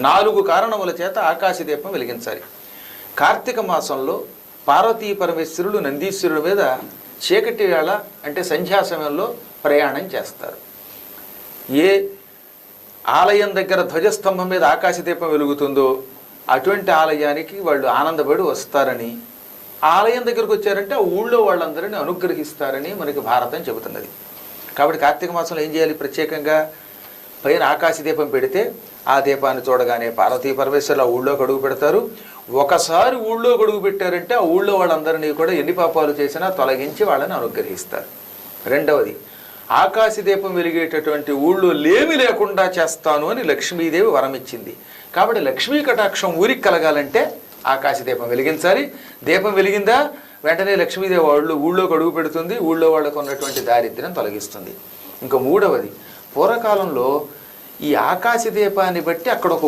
4 కారణముల చేత ఆకాశదీపం వెలిగించాలి. కార్తీక మాసంలో పార్వతీ పరమేశ్వరులు నందీశ్వరుడి మీద చీకటి వేళ అంటే సంధ్యా సమయంలో ప్రయాణం చేస్తారు. ఏ ఆలయం దగ్గర ధ్వజస్తంభం మీద ఆకాశదీపం వెలుగుతుందో అటువంటి ఆలయానికి వాళ్ళు ఆనందపడి వస్తారని, ఆలయం దగ్గరకు వచ్చారంటే ఆ ఊళ్ళో వాళ్ళందరినీ అనుగ్రహిస్తారని మనకి భారతం చెబుతున్నది. కాబట్టి కార్తీక మాసంలో ఏం చేయాలి? ప్రత్యేకంగా పైన ఆకాశదీపం పెడితే ఆ దీపాన్ని చూడగానే పార్వతీ పరమేశ్వరులు ఆ ఊళ్ళోకి అడుగు పెడతారు. ఒకసారి ఊళ్ళోకి అడుగు పెట్టారంటే ఆ ఊళ్ళో వాళ్ళందరినీ కూడా ఎన్ని పాపాలు చేసినా తొలగించి వాళ్ళని అనుగ్రహిస్తారు. రెండవది, ఆకాశదీపం వెలిగేటటువంటి ఊళ్ళో లేమి లేకుండా చేస్తాను అని లక్ష్మీదేవి వరం ఇచ్చింది. కాబట్టి లక్ష్మీ కటాక్షం ఊరికి కలగాలంటే ఆకాశదీపం వెలిగించాలి. దీపం వెలిగిందా వెంటనే లక్ష్మీదేవి ఊళ్ళోకి అడుగు పెడుతుంది, ఊళ్ళో వాళ్ళకు ఉన్నటువంటి దారిద్ర్యం తొలగిస్తుంది. ఇంకా మూడవది, పూర్వకాలంలో ఈ ఆకాశదీపాన్ని బట్టి అక్కడ ఒక